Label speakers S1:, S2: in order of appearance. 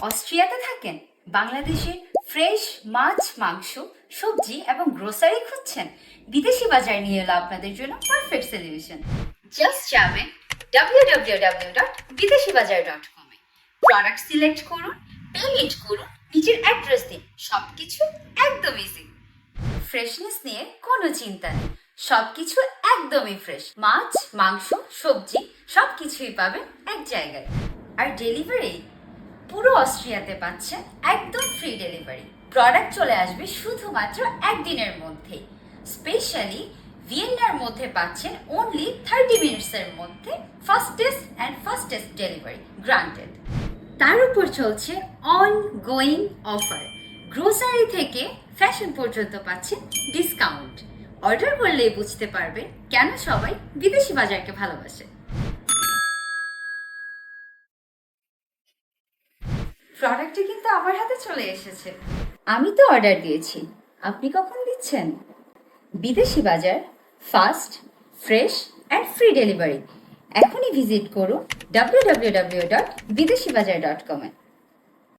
S1: অস্ট্রিয়াতে থাকেন, বাংলাদেশে ফ্রেশ মাছ, মাংস, সবজি এবং গ্রোসারি খুঁজছেন? বিদেশি বাজার নিয়ে এলো আপনাদের জন্য পারফেক্ট সলিউশন। জাস্ট যাবেন www.bideshibazaar.com এ, প্রোডাক্ট সিলেক্ট করুন, পেমেন্ট করুন, নিজের অ্যাড্রেস দিন, সবকিছু একদম ইজি। ফ্রেশনেস নিয়ে কোনো চিন্তা নেই, সবকিছু একদমই ফ্রেশ। মাছ, মাংস, সবজি সবকিছুই পাবেন এক জায়গায়। আর ডেলিভারি পুরো অস্ট্রিয়াতে পাচ্ছেন একদম ফ্রি ডেলিভারি। প্রোডাক্ট চলে আসবে শুধুমাত্র একদিনের মধ্যে। স্পেশালি ভিয়েনার মধ্যে পাচ্ছেন অনলি 30 মিনিটসের মধ্যে ফাস্টেস্ট ডেলিভারি গ্রান্টেড। তার উপর চলছে অনগোয়িং অফার। গ্রোসারি থেকে ফ্যাশন পর্যন্ত পাচ্ছেন ডিসকাউন্ট। অর্ডার করলেই বুঝতে পারবেন কেন সবাই বিদেশি বাজারকে ভালোবাসে। প্রোডাক্টটি কিন্তু আমার হাতে চলে এসেছে। আমি তো অর্ডার দিয়েছি, আপনি কখন দিচ্ছেন? বিদেশি বাজার, fast, fresh and free delivery. এখনই ভিজিট করুন www.bideshibazaar.com এ।